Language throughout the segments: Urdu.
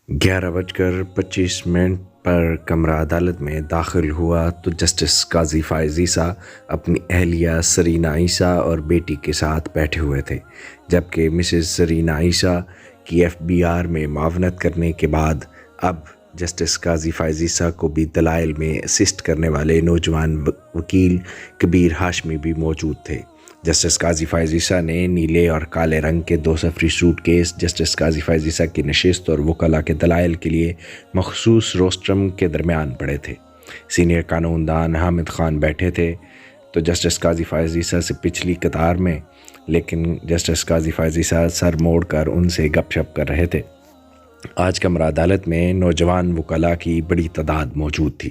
11:25 پر کمرہ عدالت میں داخل ہوا تو جسٹس قاضی فائز عیسیٰ اپنی اہلیہ سرینا عیسیٰ اور بیٹی کے ساتھ بیٹھے ہوئے تھے، جبکہ مسز سرینا عیسیٰ کی FBI میں معاونت کرنے کے بعد اب جسٹس قاضی فائز عیسیٰ کو بھی دلائل میں اسسٹ کرنے والے نوجوان وکیل کبیر ہاشمی بھی موجود تھے۔ جسٹس قاضی فائز عیسیٰ نے نیلے اور کالے رنگ کے 2 سفری سوٹ کیس جسٹس قاضی فائز عیسیٰ کی نشست اور وکلاء کے دلائل کے لیے مخصوص روسٹرم کے درمیان پڑے تھے۔ سینئر قانون دان حامد خان بیٹھے تھے تو جسٹس قاضی فائز عیسیٰ سے پچھلی قطار میں، لیکن جسٹس قاضی فائز عیسیٰ سر موڑ کر ان سے گپ شپ کر رہے تھے۔ آج کمرہ عدالت میں نوجوان وکلاء کی بڑی تعداد موجود تھی۔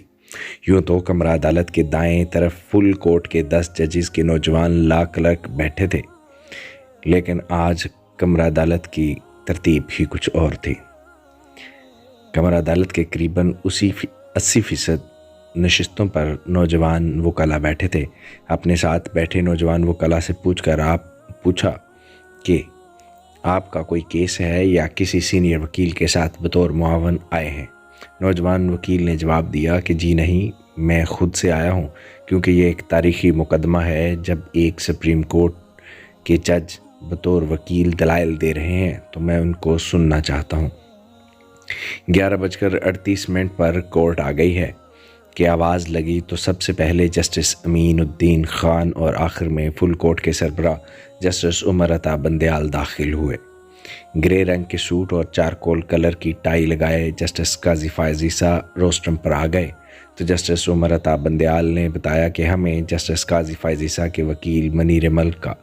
یوں تو کمرہ عدالت کے دائیں طرف فل کورٹ کے 10 ججز کے نوجوان لا کلرک بیٹھے تھے، لیکن آج کمرہ عدالت کی ترتیب ہی کچھ اور تھی۔ کمرہ عدالت کے قریباً 80% نشستوں پر نوجوان وکلاء بیٹھے تھے۔ اپنے ساتھ بیٹھے نوجوان وکلاء سے پوچھا کہ آپ کا کوئی کیس ہے یا کسی سینئر وکیل کے ساتھ بطور معاون آئے ہیں؟ نوجوان وکیل نے جواب دیا کہ جی نہیں، میں خود سے آیا ہوں، کیونکہ یہ ایک تاریخی مقدمہ ہے۔ جب ایک سپریم کورٹ کے جج بطور وکیل دلائل دے رہے ہیں تو میں ان کو سننا چاہتا ہوں۔ 11:38 پر کورٹ آ گئی ہے کہ آواز لگی تو سب سے پہلے جسٹس امین الدین خان اور آخر میں فل کورٹ کے سربراہ جسٹس عمر عطا بندیال داخل ہوئے۔ گرے رنگ کے سوٹ اور چارکول کلر کی ٹائی لگائے جسٹس قاضی فائز عیسیٰ روسٹرم پر آ گئے تو جسٹس عمر عطا بندیال نے بتایا کہ ہمیں جسٹس قاضی فائز عیسیٰ کے وکیل منیر ملک کا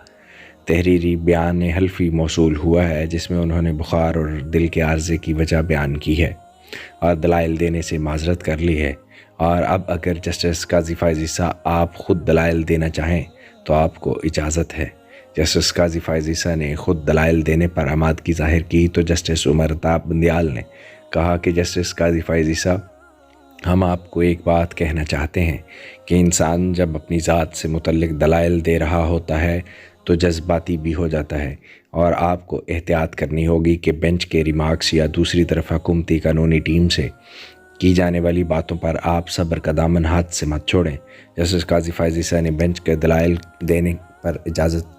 تحریری بیان حلفی موصول ہوا ہے، جس میں انہوں نے بخار اور دل کے عارضے کی وجہ بیان کی ہے اور دلائل دینے سے معذرت کر لی ہے، اور اب اگر جسٹس قاضی فائز عیسیٰ آپ خود دلائل دینا چاہیں تو آپ کو اجازت ہے۔ جسٹس قاضی فائز عیسیٰ نے خود دلائل دینے پر آمادگی ظاہر کی تو جسٹس عمر عطا بندیال نے کہا کہ جسٹس قاضی فائز عیسیٰ، ہم آپ کو ایک بات کہنا چاہتے ہیں کہ انسان جب اپنی ذات سے متعلق دلائل دے رہا ہوتا ہے تو جذباتی بھی ہو جاتا ہے، اور آپ کو احتیاط کرنی ہوگی کہ بینچ کے ریمارکس یا دوسری طرف حکومتی قانونی ٹیم سے کی جانے والی باتوں پر آپ صبر کا دامن ہاتھ سے مت چھوڑیں۔ جسٹس قاضی فائز عیسیٰ نے بینچ کے دلائل دینے پر اجازت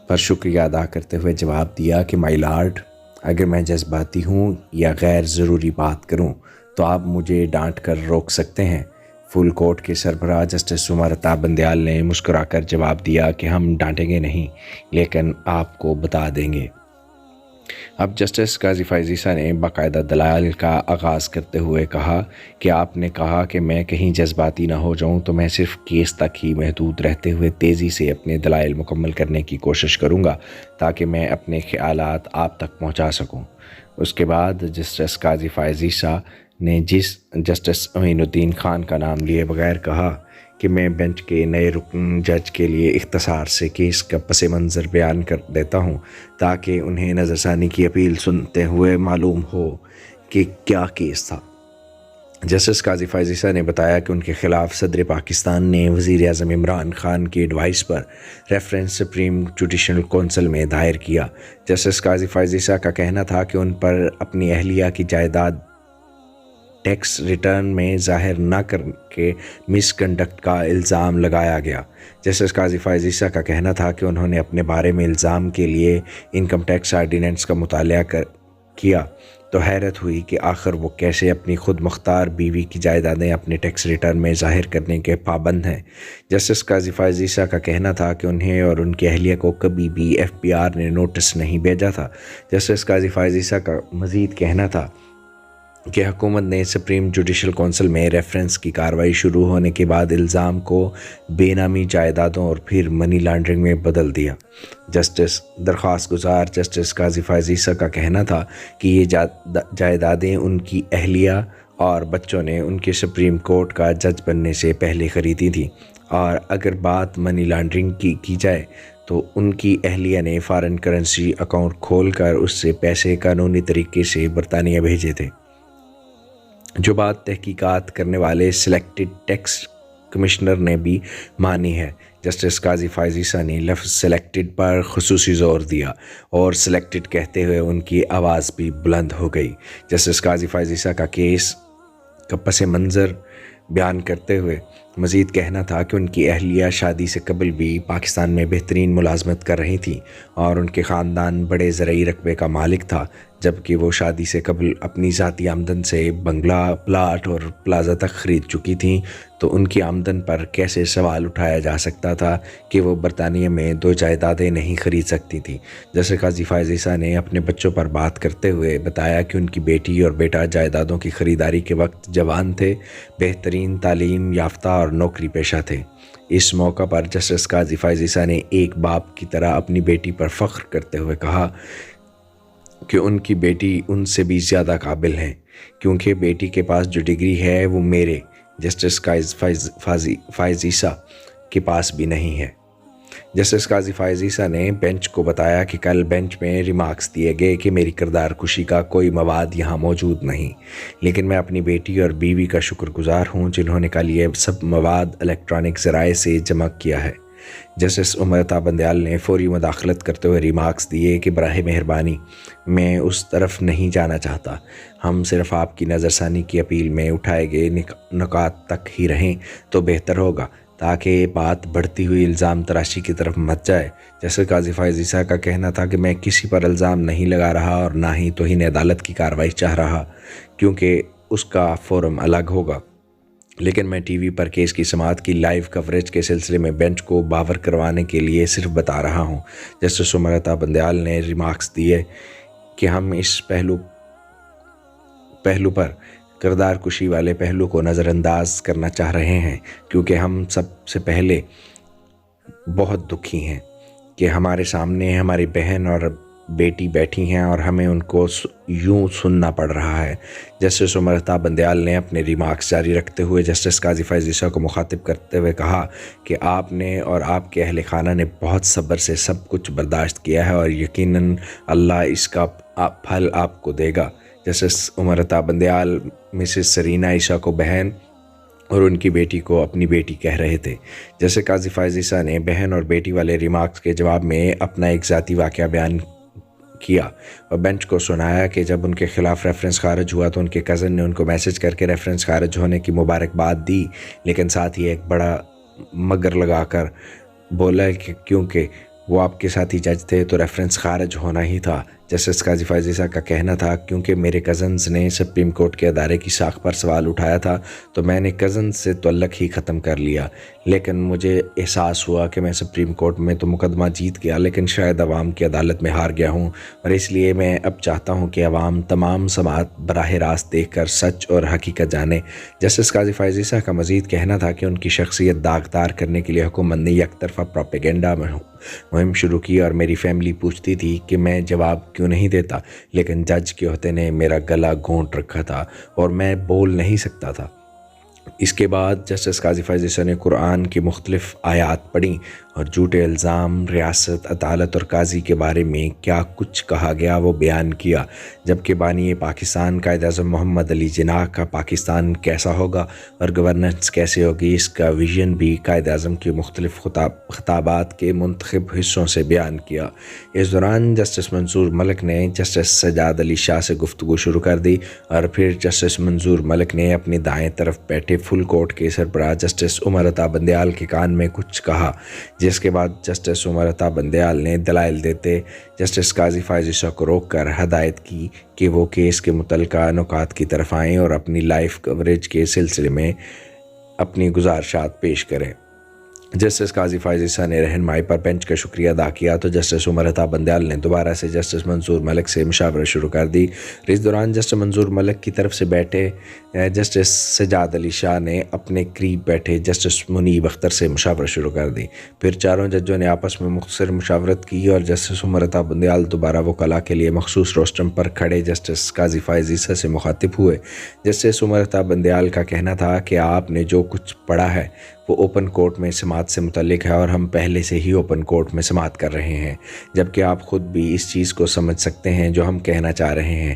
پر شکریہ ادا کرتے ہوئے جواب دیا کہ مائی لارڈ، اگر میں جذباتی ہوں یا غیر ضروری بات کروں تو آپ مجھے ڈانٹ کر روک سکتے ہیں۔ فل کورٹ کے سربراہ جسٹس عمر عطا بندیال نے مسکرا کر جواب دیا کہ ہم ڈانٹیں گے نہیں، لیکن آپ کو بتا دیں گے۔ اب جسٹس قاضی فائز عیسیٰ نے باقاعدہ دلائل کا آغاز کرتے ہوئے کہا کہ آپ نے کہا کہ میں کہیں جذباتی نہ ہو جاؤں، تو میں صرف کیس تک ہی محدود رہتے ہوئے تیزی سے اپنے دلائل مکمل کرنے کی کوشش کروں گا تاکہ میں اپنے خیالات آپ تک پہنچا سکوں۔ اس کے بعد جسٹس قاضی فائز عیسیٰ نے جسٹس امین الدین خان کا نام لیے بغیر کہا کہ میں بینچ کے نئے رکن جج کے لیے اختصار سے کیس کا پس منظر بیان کر دیتا ہوں تاکہ انہیں نظر ثانی کی اپیل سنتے ہوئے معلوم ہو کہ کیا کیس تھا۔ جسٹس قاضی فائز عیسیٰ نے بتایا کہ ان کے خلاف صدر پاکستان نے وزیر اعظم عمران خان کی ایڈوائس پر ریفرنس سپریم جوڈیشل کونسل میں دائر کیا۔ جسٹس قاضی فائز عیسیٰ کا کہنا تھا کہ ان پر اپنی اہلیہ کی جائیداد ٹیکس ریٹرن میں ظاہر نہ کر کے مس کنڈکٹ کا الزام لگایا گیا۔ جسٹس قاضی فائز عیسیٰ کا کہنا تھا کہ انہوں نے اپنے بارے میں الزام کے لیے انکم ٹیکس آرڈیننس کا مطالعہ کیا تو حیرت ہوئی کہ آخر وہ کیسے اپنی خود مختار بیوی کی جائیدادیں اپنے ٹیکس ریٹرن میں ظاہر کرنے کے پابند ہیں۔ جسٹس قاضی فائز عیسیٰ کا کہنا تھا کہ انہیں اور ان کی اہلیہ کو کبھی بھی FBI نے نوٹس نہیں بھیجا تھا۔ جسٹس قاضی فائز عیسیٰ کا مزید کہنا تھا کہ حکومت نے سپریم جوڈیشل کونسل میں ریفرنس کی کارروائی شروع ہونے کے بعد الزام کو بے نامی جائیدادوں اور پھر منی لانڈرنگ میں بدل دیا۔ درخواست گزار جسٹس قاضی فائز عیسیٰ کا کہنا تھا کہ یہ جائیدادیں ان کی اہلیہ اور بچوں نے ان کے سپریم کورٹ کا جج بننے سے پہلے خریدی تھیں، اور اگر بات منی لانڈرنگ کی جائے تو ان کی اہلیہ نے فارن کرنسی اکاؤنٹ کھول کر اس سے پیسے قانونی طریقے سے برطانیہ بھیجے تھے، جو بات تحقیقات کرنے والے سلیکٹڈ ٹیکس کمشنر نے بھی مانی ہے۔ جسٹس قاضی فائز عیسیٰ نے لفظ سلیکٹڈ پر خصوصی زور دیا اور سلیکٹڈ کہتے ہوئے ان کی آواز بھی بلند ہو گئی۔ جسٹس قاضی فائز عیسیٰ کا کیس کا پس منظر بیان کرتے ہوئے مزید کہنا تھا کہ ان کی اہلیہ شادی سے قبل بھی پاکستان میں بہترین ملازمت کر رہی تھیں اور ان کے خاندان بڑے زرعی رقبے کا مالک تھا، جبکہ وہ شادی سے قبل اپنی ذاتی آمدن سے بنگلہ، پلاٹ اور پلازا تک خرید چکی تھیں، تو ان کی آمدن پر کیسے سوال اٹھایا جا سکتا تھا کہ وہ برطانیہ میں 2 جائیدادیں نہیں خرید سکتی تھیں۔ جیسے قاضی فائز عیسیٰ نے اپنے بچوں پر بات کرتے ہوئے بتایا کہ ان کی بیٹی اور بیٹا جائیدادوں کی خریداری کے وقت جوان تھے، بہترین تعلیم یافتہ اور نوکری پیشہ تھے۔ اس موقع پر جسٹس قاضی فائز عیسیٰ نے ایک باپ کی طرح اپنی بیٹی پر فخر کرتے ہوئے کہا کہ ان کی بیٹی ان سے بھی زیادہ قابل ہے، کیونکہ بیٹی کے پاس جو ڈگری ہے وہ میرے جسٹس قاضی فائز عیسیٰ کے پاس بھی نہیں ہے۔ جسٹس قاضی فائز عیسیٰ نے بینچ کو بتایا کہ کل بینچ میں ریمارکس دیے گئے کہ میری کردار کشی کا کوئی مواد یہاں موجود نہیں، لیکن میں اپنی بیٹی اور بیوی کا شکر گزار ہوں جنہوں نے کل یہ سب مواد الیکٹرانک ذرائع سے جمع کیا ہے۔ جسٹس عمر عطا بندیال نے فوری مداخلت کرتے ہوئے ریمارکس دیے کہ براہ مہربانی میں اس طرف نہیں جانا چاہتا، ہم صرف آپ کی نظر ثانی کی اپیل میں اٹھائے گئے نکات تک ہی رہیں تو بہتر ہوگا تاکہ بات بڑھتی ہوئی الزام تراشی کی طرف مت جائے۔ جیسے قاضی فائز عیسیٰ کا کہنا تھا کہ میں کسی پر الزام نہیں لگا رہا اور نہ ہی توہین عدالت کی کارروائی چاہ رہا، کیونکہ اس کا فورم الگ ہوگا، لیکن میں ٹی وی پر کیس کی سماعت کی لائیو کوریج کے سلسلے میں بینچ کو باور کروانے کے لیے صرف بتا رہا ہوں۔ جسٹس عمر عطا بندیال نے ریمارکس دیے کہ ہم اس پہلو پر کردار کشی والے پہلو کو نظر انداز کرنا چاہ رہے ہیں، کیونکہ ہم سب سے پہلے بہت دکھی ہیں کہ ہمارے سامنے ہماری بہن اور بیٹی بیٹھی ہیں اور ہمیں ان کو یوں سننا پڑ رہا ہے۔ جسٹس عمر عطا بندیال نے اپنے ریمارکس جاری رکھتے ہوئے جسٹس قاضی فائز عیسیٰ کو مخاطب کرتے ہوئے کہا کہ آپ نے اور آپ کے اہل خانہ نے بہت صبر سے سب کچھ برداشت کیا ہے اور یقیناً اللہ اس کا پھل آپ کو دے گا۔ Justice Umar Ata Bandial Mrs Serena عیسیٰ کو بہن اور ان کی بیٹی کو اپنی بیٹی کہہ رہے تھے۔ جیسے قاضی فائز عیسیٰ نے بہن اور بیٹی والے ریمارکس کے جواب میں اپنا ایک ذاتی واقعہ بیان کیا اور بینچ کو سنایا کہ جب ان کے خلاف ریفرنس خارج ہوا تو ان کے کزن نے ان کو میسج کر کے ریفرنس خارج ہونے کی مبارکباد دی، لیکن ساتھ ہی ایک بڑا مگر لگا کر بولا کہ کیونکہ وہ آپ کے ساتھی جج تھے تو ریفرنس خارج ہونا ہی تھا۔ جسٹس قاضی فائز عیسیٰ کا کہنا تھا کیونکہ میرے کزنز نے سپریم کورٹ کے ادارے کی ساکھ پر سوال اٹھایا تھا تو میں نے کزنز سے تعلق ہی ختم کر لیا، لیکن مجھے احساس ہوا کہ میں سپریم کورٹ میں تو مقدمہ جیت گیا لیکن شاید عوام کی عدالت میں ہار گیا ہوں، اور اس لیے میں اب چاہتا ہوں کہ عوام تمام سماعت براہ راست دیکھ کر سچ اور حقیقت جانے۔ جسٹس قاضی فائز عیسیٰ کا مزید کہنا تھا کہ ان کی شخصیت داغدار کرنے کے لیے حکومت نے یک طرفہ پروپیگنڈا مہم شروع کی اور میری فیملی پوچھتی تھی کہ میں جواب کیوں نہیں دیتا، لیکن جج کے عہدے نے میرا گلا گھونٹ رکھا تھا اور میں بول نہیں سکتا تھا۔ اس کے بعد جسٹس قاضی فائز عیسیٰ نے قرآن کی مختلف آیات پڑھیں اور جھوٹے الزام، ریاست، عدالت اور قاضی کے بارے میں کیا کچھ کہا گیا وہ بیان کیا، جبکہ بانی پاکستان قائد اعظم محمد علی جناح کا پاکستان کیسا ہوگا اور گورننس کیسے ہوگی اس کا ویژن بھی قائد اعظم کے مختلف خطابات کے منتخب حصوں سے بیان کیا۔ اس دوران جسٹس منظور ملک نے جسٹس سجاد علی شاہ سے گفتگو شروع کر دی اور پھر جسٹس منظور ملک نے اپنی دائیں طرف بیٹھے فل کورٹ کے سربراہ جسٹس عمر عطا بندیال کے کان میں کچھ کہا، جس کے بعد جسٹس عمر عطا بندیال نے دلائل دیتے جسٹس قاضی فائز عیسیٰ کو روک کر ہدایت کی کہ وہ کیس کے متعلقہ نکات کی طرف آئیں اور اپنی لائیو کوریج کے سلسلے میں اپنی گزارشات پیش کریں۔ جسٹس قاضی فائز عیسیٰ نے رہنمائی پر بینچ کا شکریہ ادا کیا تو جسٹس عمر عطا بندیال نے دوبارہ سے جسٹس منظور ملک سے مشاورت شروع کر دی۔ اس دوران جسٹس منظور ملک کی طرف سے بیٹھے جسٹس سجاد علی شاہ نے اپنے قریب بیٹھے جسٹس منیب اختر سے مشاورت شروع کر دی۔ پھر چاروں ججوں نے آپس میں مختصر مشاورت کی اور جسٹس عمر عطا بندیال دوبارہ وکلاء کے لیے مخصوص روسٹرم پر کھڑے جسٹس قاضی فائز عیسیٰ سے مخاطب ہوئے۔ جسٹس عمر عطا بندیال کا کہنا تھا کہ آپ نے جو کچھ پڑھا ہے وہ اوپن کورٹ میں سماعت سے متعلق ہے اور ہم پہلے سے ہی اوپن کورٹ میں سماعت کر رہے ہیں، جبکہ آپ خود بھی اس چیز کو سمجھ سکتے ہیں جو ہم کہنا چاہ رہے ہیں۔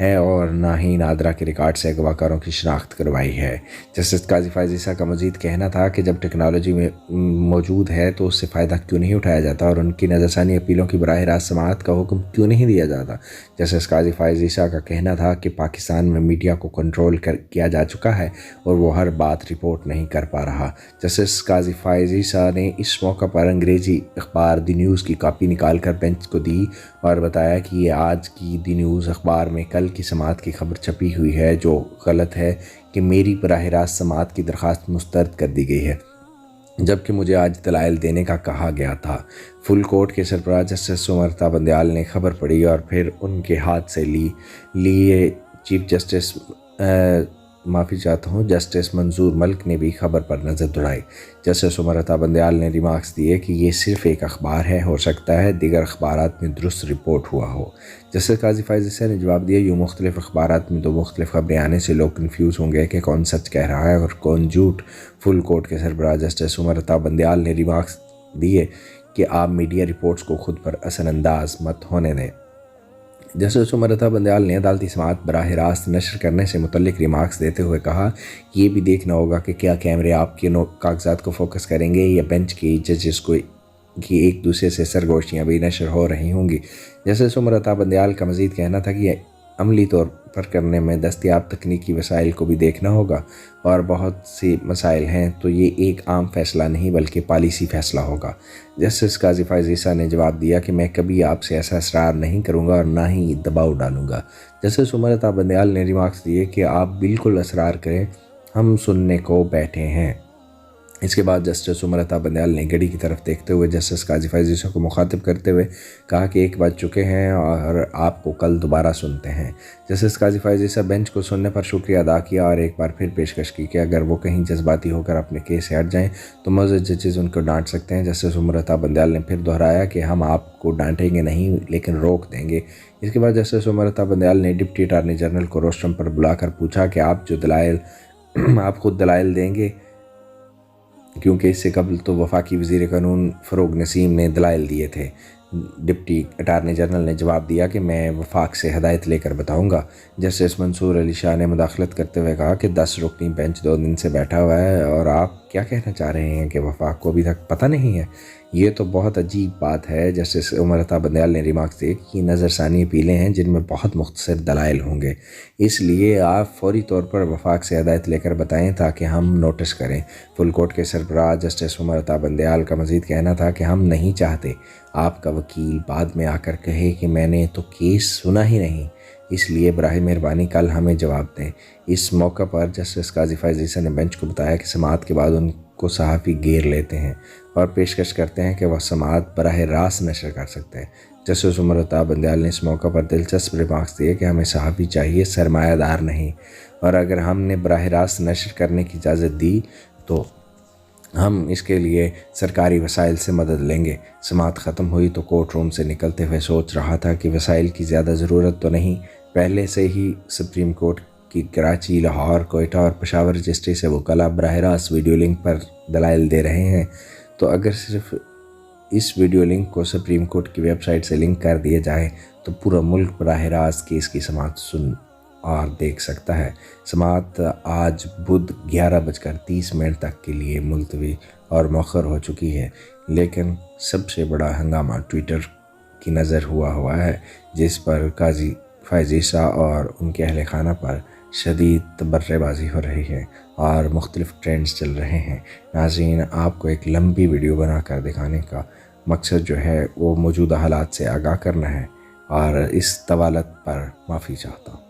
ہے اور نہ ہی نادرا کے ریکارڈ سے گواکاروں کی شناخت کروائی ہے۔ جسٹس قاضی فائز عیسیٰ کا مزید کہنا تھا کہ جب ٹیکنالوجی میں موجود ہے تو اس سے فائدہ کیوں نہیں اٹھایا جاتا اور ان کی نظرثانی اپیلوں کی براہ راست سماعت کا حکم کیوں نہیں دیا جاتا۔ جسٹس قاضی فائز عیسیٰ کا کہنا تھا کہ پاکستان میں میڈیا کو کنٹرول کیا جا چکا ہے اور وہ ہر بات رپورٹ نہیں کر پا رہا۔ جسٹس قاضی فائز عیسیٰ نے اس موقع پر انگریزی اخبار دی نیوز کی کاپی نکال کر بینچ کو دی اور بتایا کہ یہ آج کی دی نیوز اخبار میں کل کی سماعت کی خبر چھپی ہوئی ہے، جو غلط ہے کہ میری براہ راست سماعت کی درخواست مسترد کر دی گئی ہے، جبکہ مجھے آج دلائل دینے کا کہا گیا تھا۔ فل کورٹ کے سربراہ جسٹس عمر بندیال نے خبر پڑھی اور پھر ان کے ہاتھ سے لیے چیف جسٹس جسٹس منظور ملک نے بھی خبر پر نظر دوڑائی۔ جسٹس عمر بندیال نے ریمارکس دیے کہ یہ صرف ایک اخبار ہے، ہو سکتا ہے دیگر اخبارات میں درست رپورٹ ہوا ہو۔ جسٹس قاضی فائز عیسیٰ نے جواب دیا، یوں مختلف اخبارات میں دو مختلف خبریں آنے سے لوگ کنفیوز ہوں گے کہ کون سچ کہہ رہا ہے اور کون جھوٹ۔ فل کورٹ کے سربراہ جسٹس عمر بندیال نے ریمارکس دیے کہ آپ میڈیا رپورٹس کو خود پر اثر انداز مت ہونے دیں۔ جسٹس عمر بندیال نے عدالتی سماعت براہ راست نشر کرنے سے متعلق ریمارکس دیتے ہوئے کہا، یہ بھی دیکھنا ہوگا کہ کیا کیمرے آپ کے کاغذات کو فوکس کریں گے یا بینچ کی ججز کی ایک دوسرے سے سرگوشیاں بھی نشر ہو رہی ہوں گی۔ جسٹس عمر بندیال کا مزید کہنا تھا کہ عملی طور پر کرنے میں دستیاب تکنیکی وسائل کو بھی دیکھنا ہوگا اور بہت سی مسائل ہیں تو یہ ایک عام فیصلہ نہیں بلکہ پالیسی فیصلہ ہوگا۔ جسٹس قاضی فائز عیسیٰ نے جواب دیا کہ میں کبھی آپ سے ایسا اصرار نہیں کروں گا اور نہ ہی دباؤ ڈالوں گا۔ جسٹس عمر بندیال نے ریمارکس دیے کہ آپ بالکل اصرار کریں، ہم سننے کو بیٹھے ہیں۔ اس کے بعد جسٹس عمر بندیال نے گھڑی کی طرف دیکھتے ہوئے جسٹس قاضی فائز عیسیٰ کو مخاطب کرتے ہوئے کہا کہ 1 بج چکے ہیں اور آپ کو کل دوبارہ سنتے ہیں۔ جسٹس قاضی فائز عیسیٰ بینچ کو سننے پر شکریہ ادا کیا اور ایک بار پھر پیشکش کی کہ اگر وہ کہیں جذباتی ہو کر اپنے کیس سے ہٹ جائیں تو معزز ججز ان کو ڈانٹ سکتے ہیں۔ جسٹس عمر بندیال نے پھر دہرایا کہ ہم آپ کو ڈانٹیں گے نہیں لیکن روک دیں گے۔ اس کے بعد جسٹس عمر بندیال نے ڈپٹی اٹارنی جنرل کو روسٹرم پر بلا کر پوچھا کہ آپ خود دلائل دیں گے، کیونکہ اس سے قبل تو وفاقی وزیر قانون فروغ نسیم نے دلائل دیے تھے۔ ڈپٹی اٹارنی جنرل نے جواب دیا کہ میں وفاق سے ہدایت لے کر بتاؤں گا۔ جسٹس منصور علی شاہ نے مداخلت کرتے ہوئے کہا کہ 10 رکنی بینچ 2 دن سے بیٹھا ہوا ہے اور آپ کیا کہنا چاہ رہے ہیں کہ وفاق کو ابھی تک پتہ نہیں ہے؟ یہ تو بہت عجیب بات ہے۔ جسٹس عمر بندیال نے ریمارکس دیے کہ یہ نظر ثانی اپیلیں ہیں جن میں بہت مختصر دلائل ہوں گے، اس لیے آپ فوری طور پر وفاق سے ہدایت لے کر بتائیں تاکہ ہم نوٹس کریں۔ فل کورٹ کے سربراہ جسٹس عمر بندیال کا مزید کہنا تھا کہ ہم نہیں چاہتے آپ کا وکیل بعد میں آ کر کہے کہ میں نے تو کیس سنا ہی نہیں، اس لیے براہ مہربانی کل ہمیں جواب دیں۔ اس موقع پر جسٹس قاضی فائز عیسیٰ نے بینچ کو بتایا کہ سماعت کے بعد ان کو صحافی گھیر لیتے ہیں اور پیشکش کرتے ہیں کہ وہ سماعت براہ راست نشر کر سکتے ہیں۔ جسٹس عمر بندیال نے اس موقع پر دلچسپ ریمارکس دیے کہ ہمیں صحافی چاہیے، سرمایہ دار نہیں، اور اگر ہم نے براہ راست نشر کرنے کی اجازت دی تو ہم اس کے لیے سرکاری وسائل سے مدد لیں گے۔ سماعت ختم ہوئی تو کورٹ روم سے نکلتے ہوئے سوچ رہا تھا کہ وسائل کی زیادہ ضرورت تو نہیں، پہلے سے ہی سپریم کورٹ کی کراچی، لاہور، کوئٹہ اور پشاور رجسٹری سے وکلاء براہ راست ویڈیو لنک پر دلائل دے رہے ہیں، تو اگر صرف اس ویڈیو لنک کو سپریم کورٹ کی ویب سائٹ سے لنک کر دیا جائے تو پورا ملک براہ راست کیس کی سماعت سن اور دیکھ سکتا ہے۔ سماعت آج بدھ 11:30 تک کے لیے ملتوی اور مؤخر ہو چکی ہے، لیکن سب سے بڑا ہنگامہ ٹویٹر کی نظر ہوا ہے، جس پر قاضی فائز عیسیٰ اور ان کے اہل خانہ پر شدید تبرہ بازی ہو رہی ہے اور مختلف ٹرینڈز چل رہے ہیں۔ ناظرین، آپ کو ایک لمبی ویڈیو بنا کر دکھانے کا مقصد جو ہے وہ موجودہ حالات سے آگاہ کرنا ہے اور اس طوالت پر معافی چاہتا ہوں۔